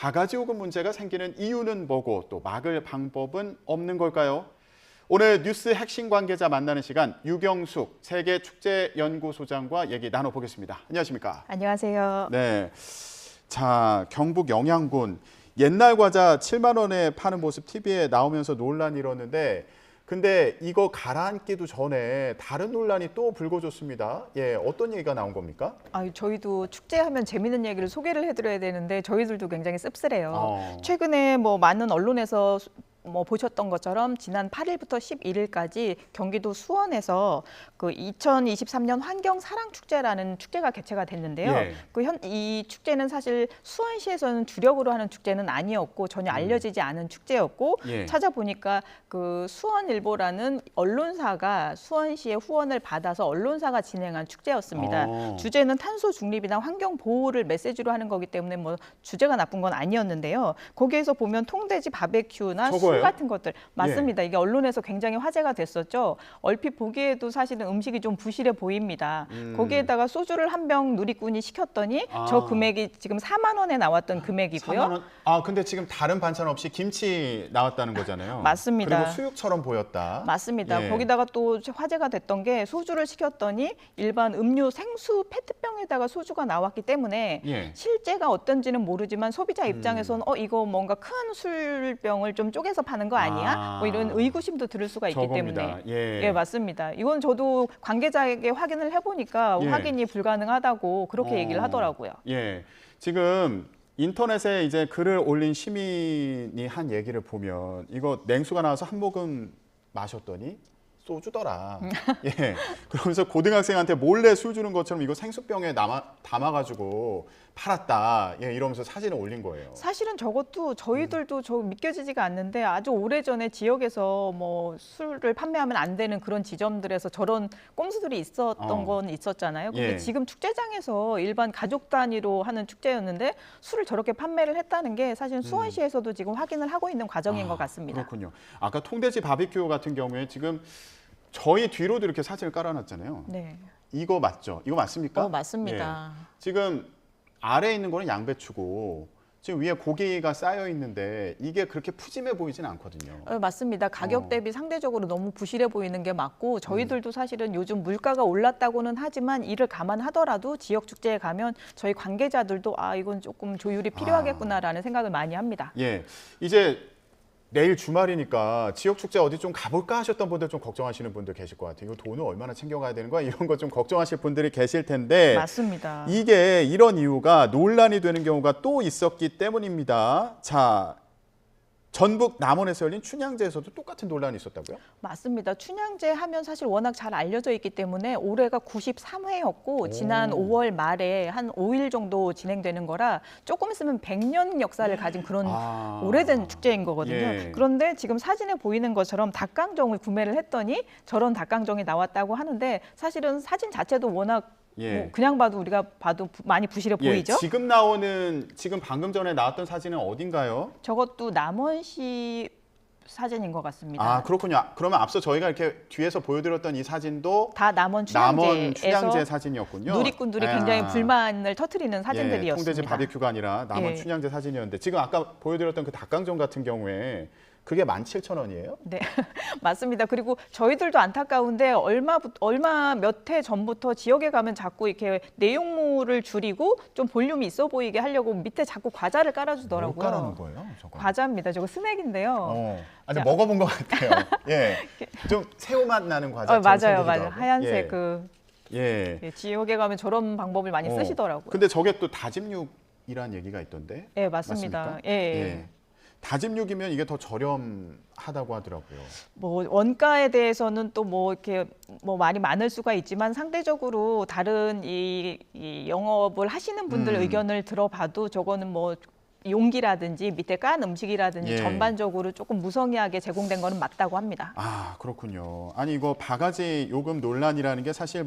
바가지 요금 문제가 생기는 이유는 뭐고 또 막을 방법은 없는 걸까요? 오늘 뉴스 핵심 관계자 만나는 시간 유경숙 세계축제연구소장과 얘기 나눠보겠습니다. 안녕하십니까? 안녕하세요. 네. 자, 경북 영양군 옛날 과자 7만 원에 파는 모습 TV에 나오면서 논란이 일었는데 근데 이거 가라앉기도 전에 다른 논란이 또 불거졌습니다. 예, 어떤 얘기가 나온 겁니까? 저희도 축제하면 재밌는 얘기를 소개를 해드려야 되는데 저희들도 굉장히 씁쓸해요. 어. 최근에 많은 언론에서 보셨던 것처럼 지난 8일부터 11일까지 경기도 수원에서 그 2023년 환경사랑축제라는 축제가 개최가 됐는데요. 예. 이 축제는 사실 수원시에서는 주력으로 하는 축제는 아니었고 전혀 알려지지 않은 축제였고 예. 찾아보니까 그 수원일보라는 언론사가 수원시의 후원을 받아서 언론사가 진행한 축제였습니다. 주제는 탄소 중립이나 환경 보호를 메시지로 하는 거기 때문에 주제가 나쁜 건 아니었는데요. 거기에서 보면 통돼지 바베큐나 술 같은 것들 맞습니다. 예. 이게 언론에서 굉장히 화제가 됐었죠. 얼핏 보기에도 사실은 음식이 좀 부실해 보입니다. 거기에다가 소주를 한 병 누리꾼이 시켰더니 저 금액이 지금 4만 원에 나왔던 금액이고요. 4만 원? 근데 지금 다른 반찬 없이 김치 나왔다는 거잖아요. 맞습니다. 그리고 수육처럼 보였다. 맞습니다. 예. 거기다가 또 화제가 됐던 게 소주를 시켰더니 일반 음료 생수 페트병에다가 소주가 나왔기 때문에 예. 실제가 어떤지는 모르지만 소비자 입장에서는 이거 뭔가 큰 술병을 좀 쪼개서 파는 거 아니야? 이런 의구심도 들을 수가 있기 저겁니다. 때문에 예. 맞습니다. 이건 저도 관계자에게 확인을 해보니까 예. 확인이 불가능하다고 그렇게 얘기를 하더라고요. 예. 지금 인터넷에 이제 글을 올린 시민이 한 얘기를 보면 이거 냉수가 나와서 한 모금 마셨더니 소주더라. 예. 그러면서 고등학생한테 몰래 술 주는 것처럼 이거 생수병에 담아가지고 팔았다. 예, 이러면서 사진을 올린 거예요. 사실은 저것도 저희들도 믿겨지지가 않는데 아주 오래전에 지역에서 술을 판매하면 안 되는 그런 지점들에서 저런 꼼수들이 있었던 건 있었잖아요. 근데 예. 지금 축제장에서 일반 가족 단위로 하는 축제였는데 술을 저렇게 판매를 했다는 게 사실 수원시에서도 지금 확인을 하고 있는 과정인 것 같습니다. 그렇군요. 아까 통돼지 바비큐 같은 경우에 지금 저희 뒤로도 이렇게 사진을 깔아놨잖아요. 네. 이거 맞죠? 이거 맞습니까? 맞습니다. 예. 지금 아래에 있는 거는 양배추고 지금 위에 고기가 쌓여 있는데 이게 그렇게 푸짐해 보이진 않거든요. 맞습니다. 가격 대비 상대적으로 너무 부실해 보이는 게 맞고 저희들도 사실은 요즘 물가가 올랐다고는 하지만 이를 감안하더라도 지역 축제에 가면 저희 관계자들도 이건 조금 조율이 필요하겠구나라는 생각을 많이 합니다. 예, 이제 내일 주말이니까 지역 축제 어디 좀 가볼까 하셨던 분들 좀 걱정하시는 분들 계실 것 같아요. 이거 돈을 얼마나 챙겨가야 되는 거야? 이런 거 좀 걱정하실 분들이 계실 텐데 맞습니다. 이게 이런 이유가 논란이 되는 경우가 또 있었기 때문입니다. 자, 전북 남원에서 열린 춘향제에서도 똑같은 논란이 있었다고요? 맞습니다. 춘향제 하면 사실 워낙 잘 알려져 있기 때문에 올해가 93회였고 지난 5월 말에 한 5일 정도 진행되는 거라 조금 있으면 100년 역사를 가진 그런 오래된 축제인 거거든요. 예. 그런데 지금 사진에 보이는 것처럼 닭강정을 구매를 했더니 저런 닭강정이 나왔다고 하는데 사실은 사진 자체도 워낙 그냥 우리가 봐도 많이 부실해 보이죠? 지금 방금 전에 나왔던 사진은 어딘가요? 저것도 남원시 사진인 것 같습니다. 그렇군요. 그러면 앞서 저희가 이렇게 뒤에서 보여드렸던 이 사진도 다 남원 춘향제 사진이었군요. 누리꾼들이 굉장히 불만을 터뜨리는 사진들이었습니다. 통돼지 바비큐가 아니라 남원 춘향제 사진이었는데 지금 아까 보여드렸던 그 닭강정 같은 경우에 그게 17,000원이에요? 네, 맞습니다. 그리고 저희들도 안타까운데 얼마 몇 해 전부터 지역에 가면 자꾸 이렇게 내용물을 줄이고 좀 볼륨이 있어 보이게 하려고 밑에 자꾸 과자를 깔아주더라고요. 뭘 깔아놓은 거예요? 저거? 과자입니다. 저거 스낵인데요. 아니 먹어본 것 같아요. 예, 좀 새우 맛 나는 과자. 맞아요. 하얀색 지역에 가면 저런 방법을 많이 쓰시더라고요. 근데 저게 또 다짐육이라는 얘기가 있던데? 네, 맞습니다. 예. 다짐육이면 이게 더 저렴하다고 하더라고요. 원가에 대해서는 또 이렇게 말이 많을 수가 있지만 상대적으로 다른 이 영업을 하시는 분들 의견을 들어봐도 저거는 용기라든지 밑에 깐 음식이라든지 전반적으로 조금 무성의하게 제공된 거는 맞다고 합니다. 그렇군요. 아니 이거 바가지 요금 논란이라는 게 사실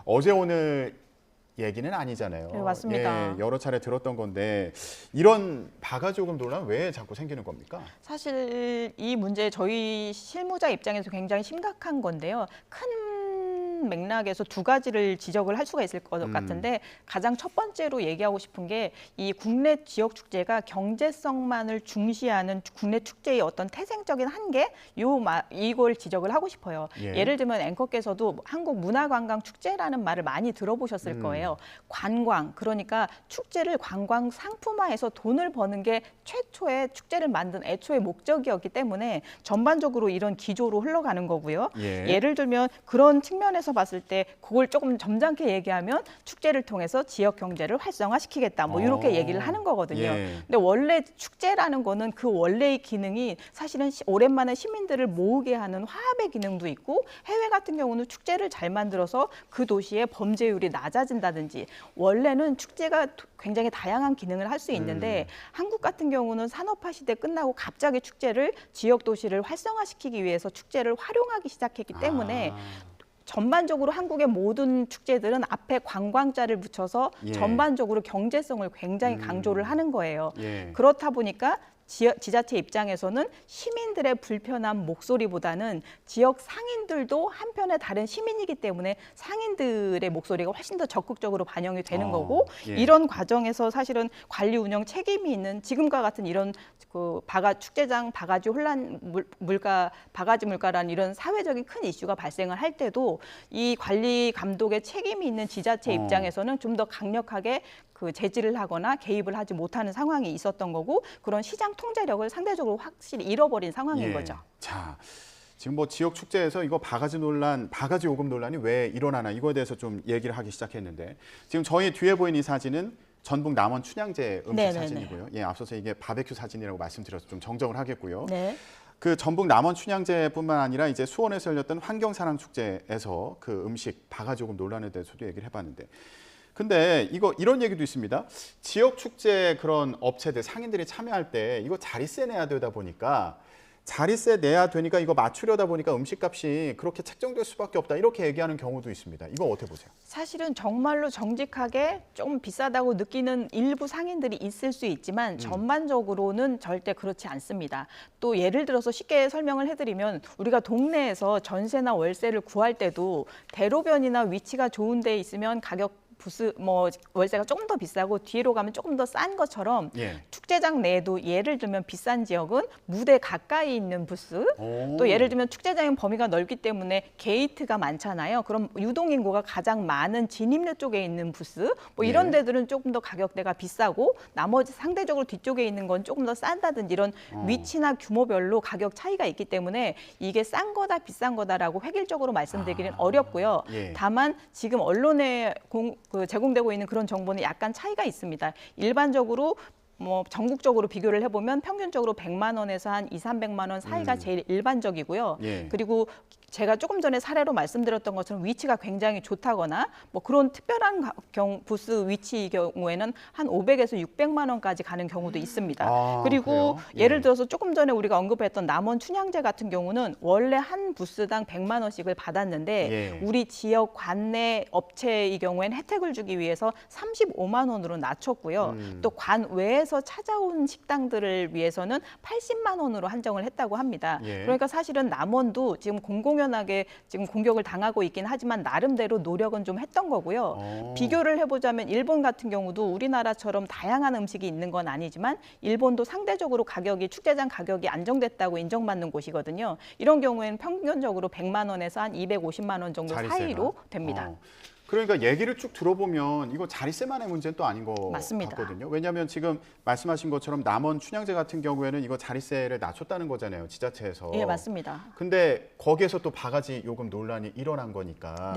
어제 오늘 얘기는 아니잖아요. 네, 맞습니다. 여러 차례 들었던 건데 이런 바가지 요금 논란 왜 자꾸 생기는 겁니까? 사실 이 문제 저희 실무자 입장에서 굉장히 심각한 건데요. 큰 큰 맥락에서 두 가지를 지적을 할 수가 있을 것 같은데 가장 첫 번째로 얘기하고 싶은 게 이 국내 지역 축제가 경제성만을 중시하는 국내 축제의 어떤 태생적인 한계 이걸 지적을 하고 싶어요. 예를 들면 앵커께서도 한국 문화관광축제라는 말을 많이 들어보셨을 거예요. 관광, 그러니까 축제를 관광 상품화해서 돈을 버는 게 최초의 축제를 만든 애초의 목적이었기 때문에 전반적으로 이런 기조로 흘러가는 거고요. 예를 들면 그런 측면에서 봤을 때 그걸 조금 점잖게 얘기하면 축제를 통해서 지역 경제를 활성화시키겠다. 뭐 이렇게 얘기를 하는 거거든요. 근데 원래 축제라는 거는 그 원래의 기능이 사실은 오랜만에 시민들을 모으게 하는 화합의 기능도 있고 해외 같은 경우는 축제를 잘 만들어서 그 도시의 범죄율이 낮아진다든지 원래는 축제가 굉장히 다양한 기능을 할 수 있는데 한국 같은 경우는 산업화 시대 끝나고 갑자기 축제를 지역 도시를 활성화시키기 위해서 축제를 활용하기 시작했기 때문에 전반적으로 한국의 모든 축제들은 앞에 관광자를 붙여서 전반적으로 경제성을 굉장히 강조를 하는 거예요. 그렇다 보니까 지자체 입장에서는 시민들의 불편한 목소리보다는 지역 상인들도 한편의 다른 시민이기 때문에 상인들의 목소리가 훨씬 더 적극적으로 반영이 되는 거고 이런 과정에서 사실은 관리 운영 책임이 있는 지금과 같은 이런 그 축제장 바가지 혼란 바가지 물가라는 이런 사회적인 큰 이슈가 발생을 할 때도 이 관리 감독의 책임이 있는 지자체 입장에서는 좀 더 강력하게 그 제지를 하거나 개입을 하지 못하는 상황이 있었던 거고 그런 시장 통제력을 상대적으로 확실히 잃어버린 상황인 거죠. 자, 지금 뭐 지역 축제에서 이거 바가지 요금 논란이 왜 일어나나 이거에 대해서 좀 얘기를 하기 시작했는데 지금 저희 뒤에 보이는 이 사진은 전북 남원 춘향제 음식 사진이고요. 앞서서 이게 바베큐 사진이라고 말씀드려서 좀 정정을 하겠고요. 그 전북 남원 춘향제뿐만 아니라 이제 수원에서 열렸던 환경사랑 축제에서 그 음식 바가지 요금 논란에 대해서도 얘기를 해봤는데. 근데 이런 얘기도 있습니다. 지역 축제 그런 업체들 상인들이 참여할 때 이거 자리세 내야 되다 보니까 자리세 내야 되니까 이거 맞추려다 보니까 음식값이 그렇게 책정될 수밖에 없다 이렇게 얘기하는 경우도 있습니다. 이거 어떻게 보세요? 사실은 정말로 정직하게 좀 비싸다고 느끼는 일부 상인들이 있을 수 있지만 전반적으로는 절대 그렇지 않습니다. 또 예를 들어서 쉽게 설명을 해드리면 우리가 동네에서 전세나 월세를 구할 때도 대로변이나 위치가 좋은 데 있으면 월세가 조금 더 비싸고 뒤로 가면 조금 더 싼 것처럼 축제장 내에도 예를 들면 비싼 지역은 무대 가까이 있는 부스 또 예를 들면 축제장의 범위가 넓기 때문에 게이트가 많잖아요. 그럼 유동인구가 가장 많은 진입로 쪽에 있는 부스 뭐 이런 데들은 조금 더 가격대가 비싸고 나머지 상대적으로 뒤쪽에 있는 건 조금 더 싼다든지 이런 위치나 규모별로 가격 차이가 있기 때문에 이게 싼 거다 비싼 거다라고 획일적으로 말씀드리기는 어렵고요. 다만 지금 언론에 제공되고 있는 그런 정보는 약간 차이가 있습니다. 일반적으로 뭐 전국적으로 비교를 해보면 평균적으로 100만 원에서 한 200~300만 원 사이가 제일 일반적이고요. 그리고 제가 조금 전에 사례로 말씀드렸던 것처럼 위치가 굉장히 좋다거나 뭐 그런 특별한 부스 위치의 경우에는 한 500에서 600만 원까지 가는 경우도 있습니다. 그리고 예를 들어서 조금 전에 우리가 언급했던 남원 춘향제 같은 경우는 원래 한 부스당 100만 원씩을 받았는데 우리 지역 관내 업체의 경우에는 혜택을 주기 위해서 35만 원으로 낮췄고요. 또 관 외에서 찾아온 식당들을 위해서는 80만 원으로 한정을 했다고 합니다. 그러니까 사실은 남원도 지금 공공연하게 지금 공격을 당하고 있긴 하지만 나름대로 노력은 좀 했던 거고요. 비교를 해보자면 일본 같은 경우도 우리나라처럼 다양한 음식이 있는 건 아니지만 일본도 상대적으로 축제장 가격이 안정됐다고 인정받는 곳이거든요. 이런 경우에는 평균적으로 100만 원에서 한 250만 원 정도 사이로 됩니다. 그러니까 얘기를 쭉 들어보면 이거 자리세만의 문제는 또 아닌 것 맞습니다. 같거든요. 왜냐하면 지금 말씀하신 것처럼 남원 춘향제 같은 경우에는 이거 자리세를 낮췄다는 거잖아요. 지자체에서. 예, 맞습니다. 근데 거기에서 또 바가지 요금 논란이 일어난 거니까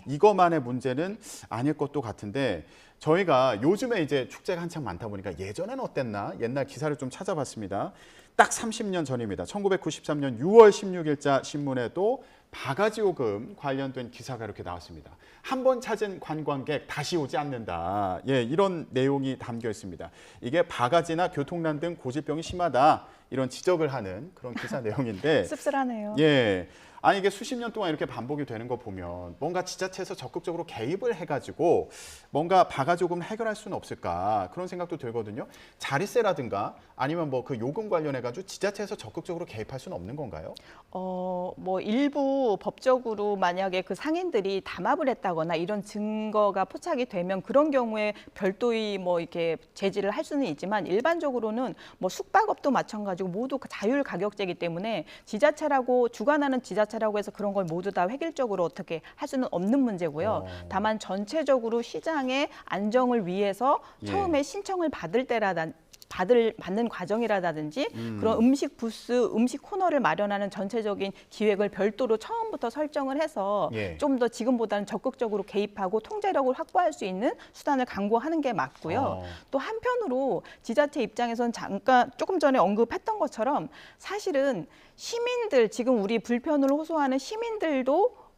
이것만의 문제는 아닐 것도 같은데 저희가 요즘에 이제 축제가 한창 많다 보니까 예전에는 어땠나? 옛날 기사를 좀 찾아봤습니다. 딱 30년 전입니다. 1993년 6월 16일자 신문에도 바가지 요금 관련된 기사가 이렇게 나왔습니다. 한 번 찾은 관광객 다시 오지 않는다. 이런 내용이 담겨 있습니다. 이게 바가지나 교통난 등 고질병이 심하다. 이런 지적을 하는 그런 기사 내용인데 씁쓸하네요. 예. 아니 이게 수십 년 동안 이렇게 반복이 되는 거 보면 뭔가 지자체에서 적극적으로 개입을 해가지고 뭔가 바가지금 해결할 수는 없을까 그런 생각도 들거든요. 자릿세라든가 아니면 뭐 그 요금 관련해가지고 지자체에서 적극적으로 개입할 수는 없는 건가요? 뭐 일부 법적으로 만약에 그 상인들이 담합을 했다거나 이런 증거가 포착이 되면 그런 경우에 별도의 뭐 이렇게 제지를 할 수는 있지만 일반적으로는 뭐 숙박업도 마찬가지고 모두 자율 가격제이기 때문에 지자체라고 주관하는 지자체라고 해서 그런 걸 모두 다 획일적으로 어떻게 할 수는 없는 문제고요. 다만 전체적으로 시장의 안정을 위해서 처음에 신청을 받을 때라든 받는 과정이라든지 그런 음식 부스, 음식 코너를 마련하는 전체적인 기획을 별도로 처음부터 설정을 해서 좀 더 지금보다는 적극적으로 개입하고 통제력을 확보할 수 있는 수단을 강구하는 게 맞고요. 또 한편으로 지자체 입장에서는 잠깐 조금 전에 언급했던 것처럼 사실은 시민들, 지금 우리 불편을 호소하는 시민들도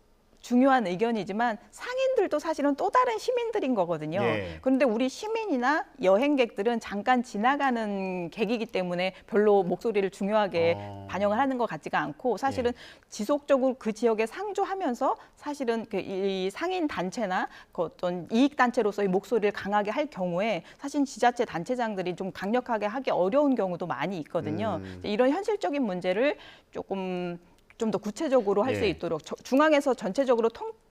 중요한 의견이지만 상인들도 사실은 또 다른 시민들인 거거든요. 그런데 우리 시민이나 여행객들은 잠깐 지나가는 객이기 때문에 별로 목소리를 중요하게 반영을 하는 것 같지가 않고 사실은 지속적으로 그 지역에 상주하면서 사실은 이 상인 단체나 그 어떤 이익 단체로서의 목소리를 강하게 할 경우에 사실 지자체 단체장들이 좀 강력하게 하기 어려운 경우도 많이 있거든요. 이런 현실적인 문제를 조금 좀 더 구체적으로 할 수 있도록 중앙에서 전체적으로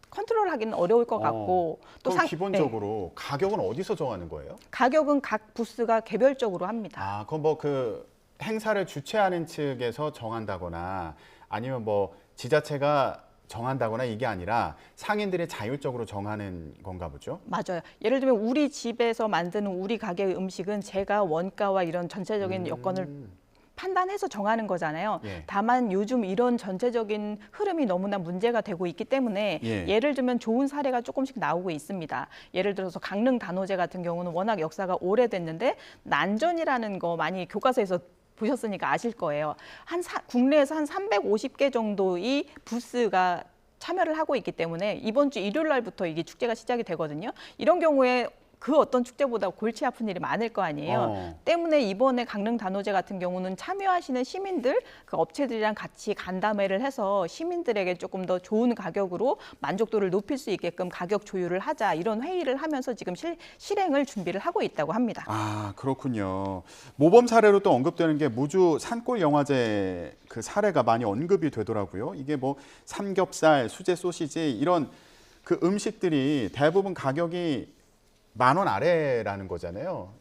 컨트롤하기는 어려울 것 같고 또 기본적으로 가격은 어디서 정하는 거예요? 가격은 각 부스가 개별적으로 합니다. 그럼 뭐 그 행사를 주최하는 측에서 정한다거나 아니면 뭐 지자체가 정한다거나 이게 아니라 상인들이 자율적으로 정하는 건가 보죠? 맞아요. 예를 들면 우리 집에서 만드는 우리 가게의 음식은 제가 원가와 이런 전체적인 여건을 판단해서 정하는 거잖아요. 다만 요즘 이런 전체적인 흐름이 너무나 문제가 되고 있기 때문에 예를 들면 좋은 사례가 조금씩 나오고 있습니다. 예를 들어서 강릉 단오제 같은 경우는 워낙 역사가 오래됐는데 난전이라는 거 많이 교과서에서 보셨으니까 아실 거예요. 국내에서 한 350개 정도의 부스가 참여를 하고 있기 때문에 이번 주 일요일 날부터 이게 축제가 시작이 되거든요. 이런 경우에 그 어떤 축제보다 골치 아픈 일이 많을 거 아니에요. 때문에 이번에 강릉 단오제 같은 경우는 참여하시는 시민들, 그 업체들이랑 같이 간담회를 해서 시민들에게 조금 더 좋은 가격으로 만족도를 높일 수 있게끔 가격 조율을 하자 이런 회의를 하면서 지금 실행을 준비를 하고 있다고 합니다. 그렇군요. 모범 사례로 또 언급되는 게 무주 산골 영화제 그 사례가 많이 언급이 되더라고요. 이게 뭐 삼겹살, 수제 소시지 이런 그 음식들이 대부분 가격이 10,000원 아래라는 거잖아요.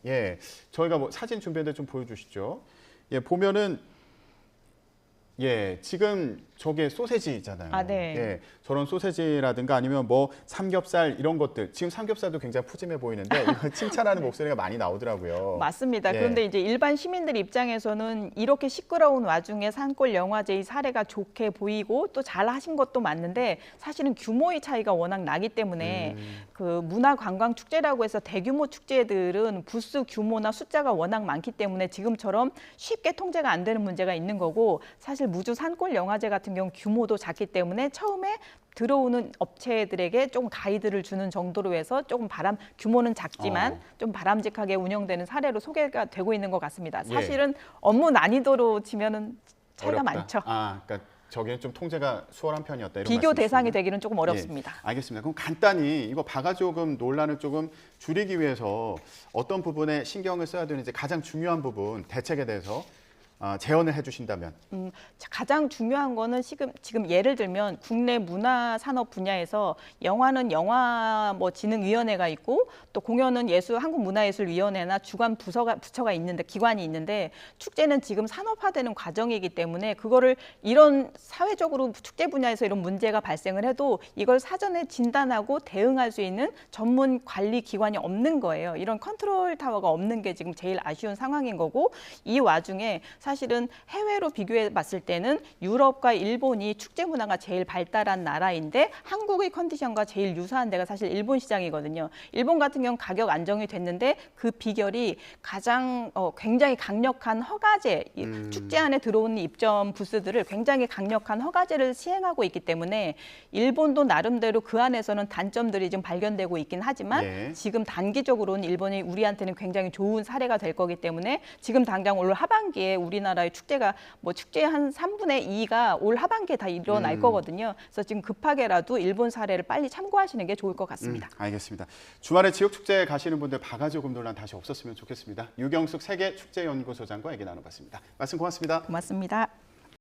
저희가 뭐 사진 준비했는데 좀 보여주시죠. 보면은 지금 저게 소세지잖아요. 저런 소세지라든가 아니면 뭐 삼겹살 이런 것들. 지금 삼겹살도 굉장히 푸짐해 보이는데 이거 칭찬하는 목소리가 많이 나오더라고요. 맞습니다. 그런데 이제 일반 시민들 입장에서는 이렇게 시끄러운 와중에 산골 영화제의 사례가 좋게 보이고 또 잘 하신 것도 맞는데 사실은 규모의 차이가 워낙 나기 때문에 그 문화관광축제라고 해서 대규모 축제들은 부스 규모나 숫자가 워낙 많기 때문에 지금처럼 쉽게 통제가 안 되는 문제가 있는 거고 사실 무주 산골 영화제 같은 경우 규모도 작기 때문에 처음에 들어오는 업체들에게 조금 가이드를 주는 정도로 해서 조금 규모는 작지만 좀 바람직하게 운영되는 사례로 소개가 되고 있는 것 같습니다. 사실은 업무 난이도로 치면은 차이가 어렵다. 많죠. 그러니까 저기는 좀 통제가 수월한 편이었다. 이런 비교 대상이 말씀이시군요. 되기는 조금 어렵습니다. 알겠습니다. 그럼 간단히 이거 바가지요금 논란을 조금 줄이기 위해서 어떤 부분에 신경을 써야 되는지 가장 중요한 부분 대책에 대해서 제언을 해주신다면. 가장 중요한 거는 지금 예를 들면 국내 문화산업 분야에서 영화는 영화진흥위원회가 있고 또 공연은 한국문화예술위원회나 주관 부처가 있는데 기관이 있는데 축제는 지금 산업화되는 과정이기 때문에 그거를 이런 사회적으로 축제 분야에서 이런 문제가 발생을 해도 이걸 사전에 진단하고 대응할 수 있는 전문 관리 기관이 없는 거예요. 이런 컨트롤 타워가 없는 게 지금 제일 아쉬운 상황인 거고 이 와중에 사실은 해외로 비교해 봤을 때는 유럽과 일본이 축제 문화가 제일 발달한 나라인데 한국의 컨디션과 제일 유사한 데가 사실 일본 시장이거든요. 일본 같은 경우는 가격 안정이 됐는데 그 비결이 가장 굉장히 강력한 허가제, 축제 안에 들어오는 입점 부스들을 굉장히 강력한 허가제를 시행하고 있기 때문에 일본도 나름대로 그 안에서는 단점들이 좀 발견되고 있긴 하지만 지금 단기적으로는 일본이 우리한테는 굉장히 좋은 사례가 될 거기 때문에 지금 당장 올 하반기에 우리 우리나라의 축제가 뭐 축제의 한 3분의 2가 올 하반기에 다 일어날 거거든요. 그래서 지금 급하게라도 일본 사례를 빨리 참고하시는 게 좋을 것 같습니다. 알겠습니다. 주말에 지역 축제에 가시는 분들 바가지 요금 논란 다시 없었으면 좋겠습니다. 유경숙 세계축제연구소장과 얘기 나눠봤습니다. 말씀 고맙습니다. 고맙습니다.